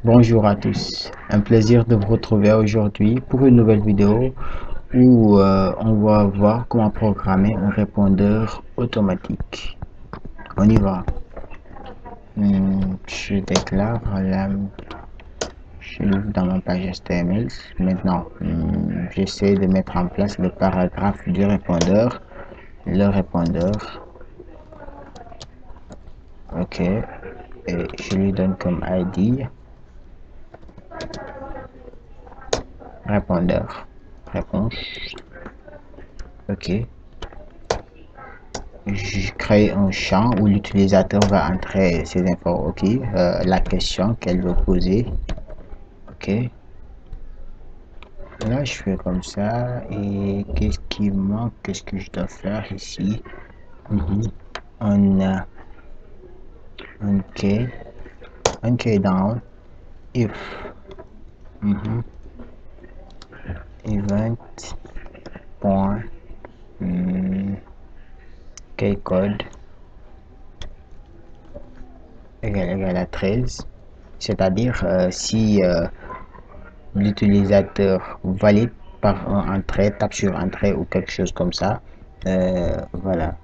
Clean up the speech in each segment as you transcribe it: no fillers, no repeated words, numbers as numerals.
Bonjour à tous, un plaisir de vous retrouver aujourd'hui pour une nouvelle vidéo où on va voir comment programmer un répondeur automatique. On y va. Je déclare je l'ouvre dans mon page HTML. Maintenant, j'essaie de mettre en place le paragraphe du répondeur. Le répondeur, ok, et je lui donne comme ID répondeur, réponse, ok. Je crée un champ où l'utilisateur va entrer ses infos, ok, la question qu'elle veut poser, ok. Là, je fais comme ça et qu'est-ce qui manque, qu'est-ce que je dois faire ici? On a un key down if event point key code égal à 13, c'est-à-dire si l'utilisateur valide par un entrée, tape sur entrée ou quelque chose comme ça, voilà,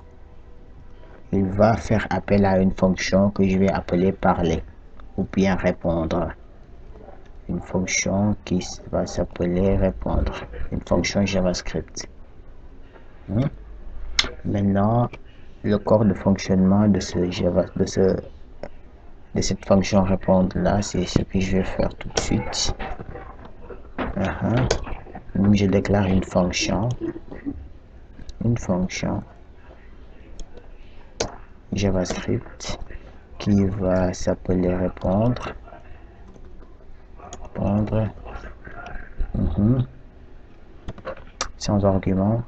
il va faire appel à une fonction que je vais appeler parler ou bien répondre, une fonction qui va s'appeler répondre, une fonction JavaScript. Maintenant, le corps de fonctionnement de cette fonction répondre là, c'est ce que je vais faire tout de suite. Je déclare une fonction JavaScript qui va s'appeler répondre, sans argument,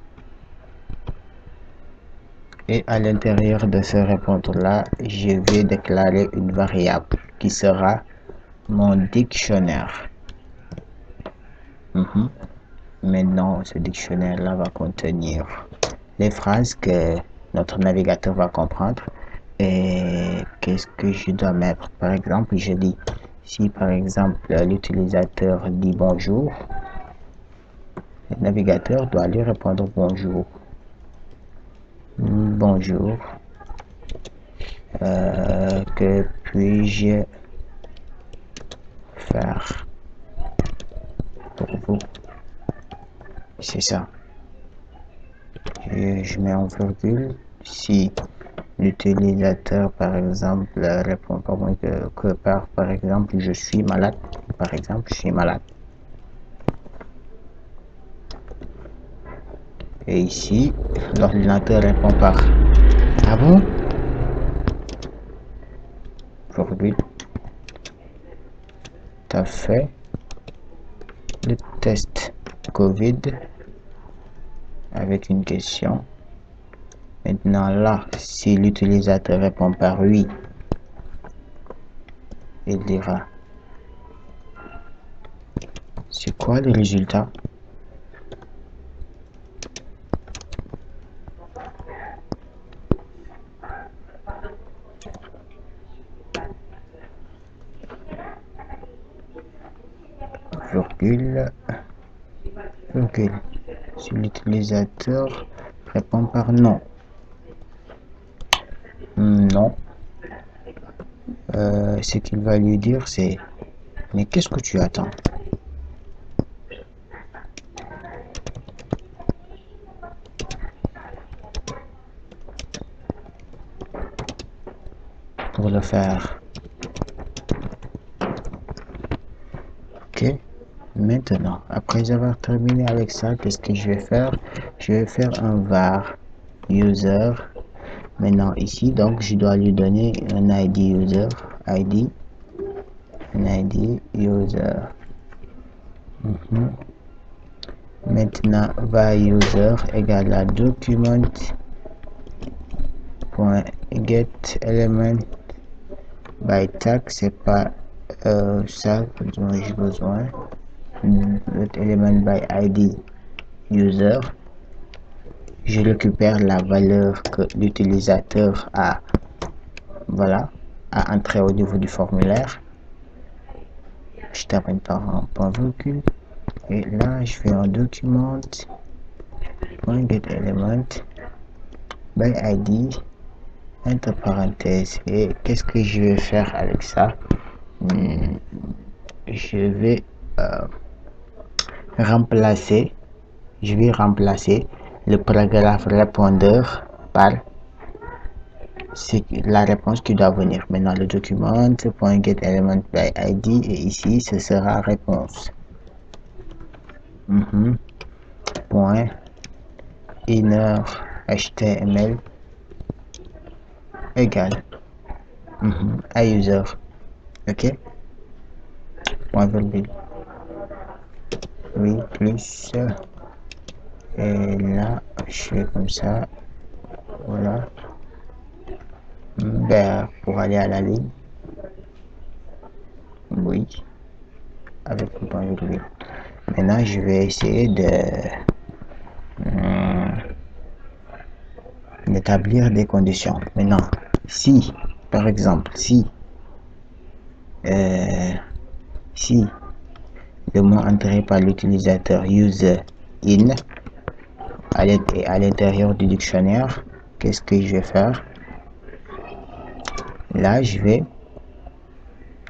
et à l'intérieur de ce répondre là, je vais déclarer une variable qui sera mon dictionnaire. Maintenant, ce dictionnaire là va contenir les phrases que notre navigateur va comprendre. Et qu'est-ce que je dois mettre? Par exemple, je dis, si par exemple l'utilisateur dit bonjour, le navigateur doit lui répondre bonjour. Bonjour, que puis-je faire pour vous? C'est ça. Je mets en virgule si l'utilisateur par exemple répond pas moins que par exemple je suis malade, par exemple je suis malade, et ici l'ordinateur répond par ah bon, virgule, t'as fait le test Covid avec une question. Maintenant là, si l'utilisateur répond par oui, il dira c'est quoi le résultat? Virgule, si l'utilisateur répond par non, ce qu'il va lui dire c'est mais qu'est-ce que tu attends? Pour le faire. Ok. Maintenant, après avoir terminé avec ça, qu'est-ce que je vais faire? Je vais faire un var user. Maintenant ici, donc je dois lui donner un ID user, ID user. Maintenant, var user égale à document.get element by tag, c'est pas ça dont j'ai besoin. Element by ID user, je récupère la valeur que l'utilisateur a, voilà, a entré au niveau du formulaire. je termine par un point virgule. Et là, je fais un document, point get element, by ID, entre parenthèses. Et qu'est-ce que je vais faire avec ça? Je vais remplacer le paragraphe répondeur par la réponse qui doit venir. Maintenant, le document .get element by id et ici ce sera réponse. Point inner html égale à user. Ok, point virgule. Oui, plus. Et là, je fais comme ça. Voilà. Ben, pour aller à la ligne. Oui. Avec un point virgule. Maintenant, je vais essayer d'établir des conditions. Maintenant, si, par exemple, si le mot entré par l'utilisateur user in à l'intérieur du dictionnaire, qu'est-ce que je vais faire? Là, je vais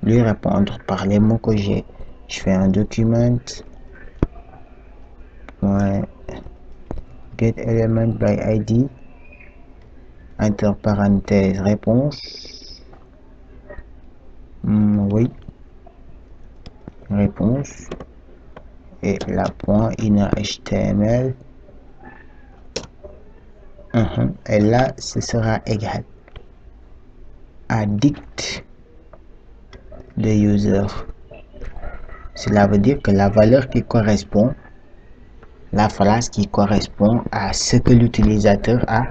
lui répondre par les mots que j'ai. Je fais un document get element by id entre parenthèses réponse. Oui, réponse. Et la point inner html. Et là, ce sera égal à dict de user. Cela veut dire que la valeur qui correspond, la phrase qui correspond à ce que l'utilisateur a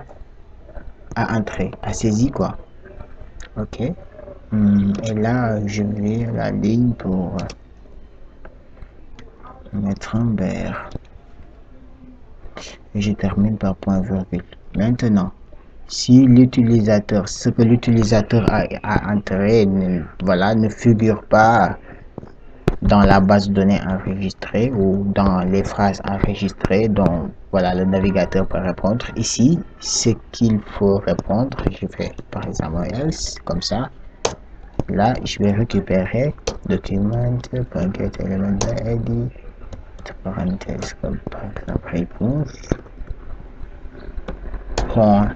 entré, a saisi quoi. Ok. Et là, je vais à la ligne pour mettre un vert. Et je termine par point virgule. Maintenant, si l'utilisateur, ce que l'utilisateur a entré, voilà, ne figure pas dans la base de données enregistrée ou dans les phrases enregistrées dont voilà le navigateur peut répondre. Ici, ce qu'il faut répondre, je fais par exemple else comme ça. Là, je vais récupérer document.getElementID parenthèse comme par exemple réponse point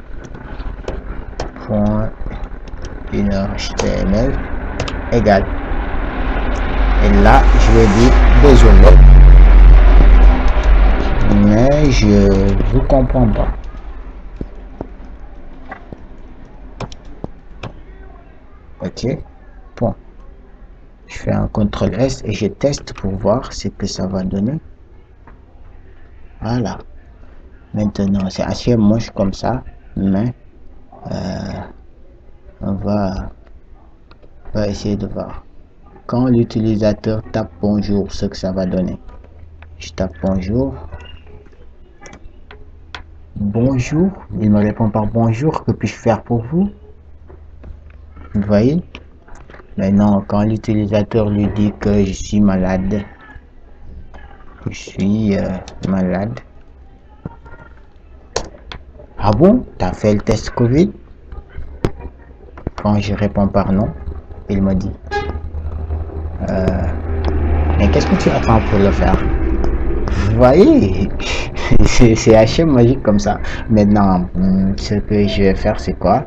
inner html égale. Et là, je vais dire désolé, mais je vous comprends pas. Ok, point. Je fais un CTRL S et je teste pour voir ce que ça va donner. Voilà. Maintenant, c'est assez moche comme ça, mais on va essayer de voir. Quand l'utilisateur tape bonjour, ce que ça va donner. Je tape bonjour. Bonjour. Il me répond par bonjour. Que puis-je faire pour vous? Vous voyez? Maintenant, quand l'utilisateur lui dit que je suis malade, malade. Ah bon? T'as fait le test Covid? Quand je réponds par non, il me dit mais qu'est-ce que tu attends pour le faire? Vous voyez? C'est assez magique comme ça. Maintenant, ce que je vais faire, c'est quoi?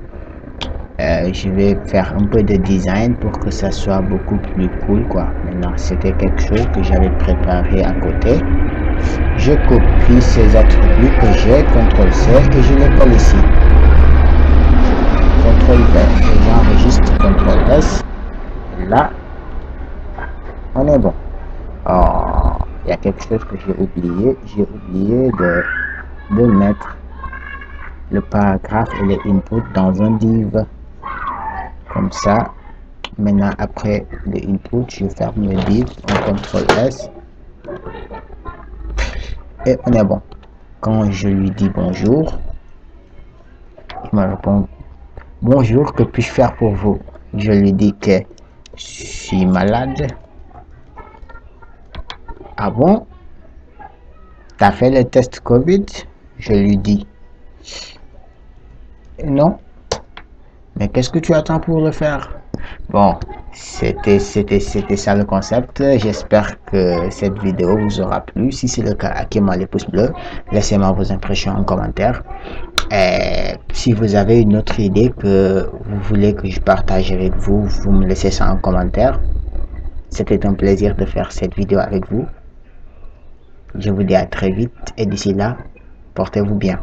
Je vais faire un peu de design pour que ça soit beaucoup plus cool quoi. Maintenant, c'était quelque chose que j'avais préparé à côté. Je copie ces attributs que j'ai, CTRL C, et je les colle ici. CTRL V, et j'enregistre CTRL S. Là, on est bon. Oh, il y a quelque chose que j'ai oublié. J'ai oublié de mettre le paragraphe et les inputs dans un div. Comme ça. Maintenant, après le input, je ferme le div, on CTRL S. Et on est bon. Quand je lui dis bonjour, il me répond bonjour, que puis-je faire pour vous? Je lui dis que je suis malade. Ah bon? T'as fait le test Covid? Je lui dis. Non? Mais qu'est-ce que tu attends pour le faire? Bon, c'était ça le concept. J'espère que cette vidéo vous aura plu. Si c'est le cas, acquez-moi les pouces bleus. Laissez-moi vos impressions en commentaire. Et si vous avez une autre idée que vous voulez que je partage avec vous, vous me laissez ça en commentaire. C'était un plaisir de faire cette vidéo avec vous. Je vous dis à très vite et d'ici là, portez-vous bien.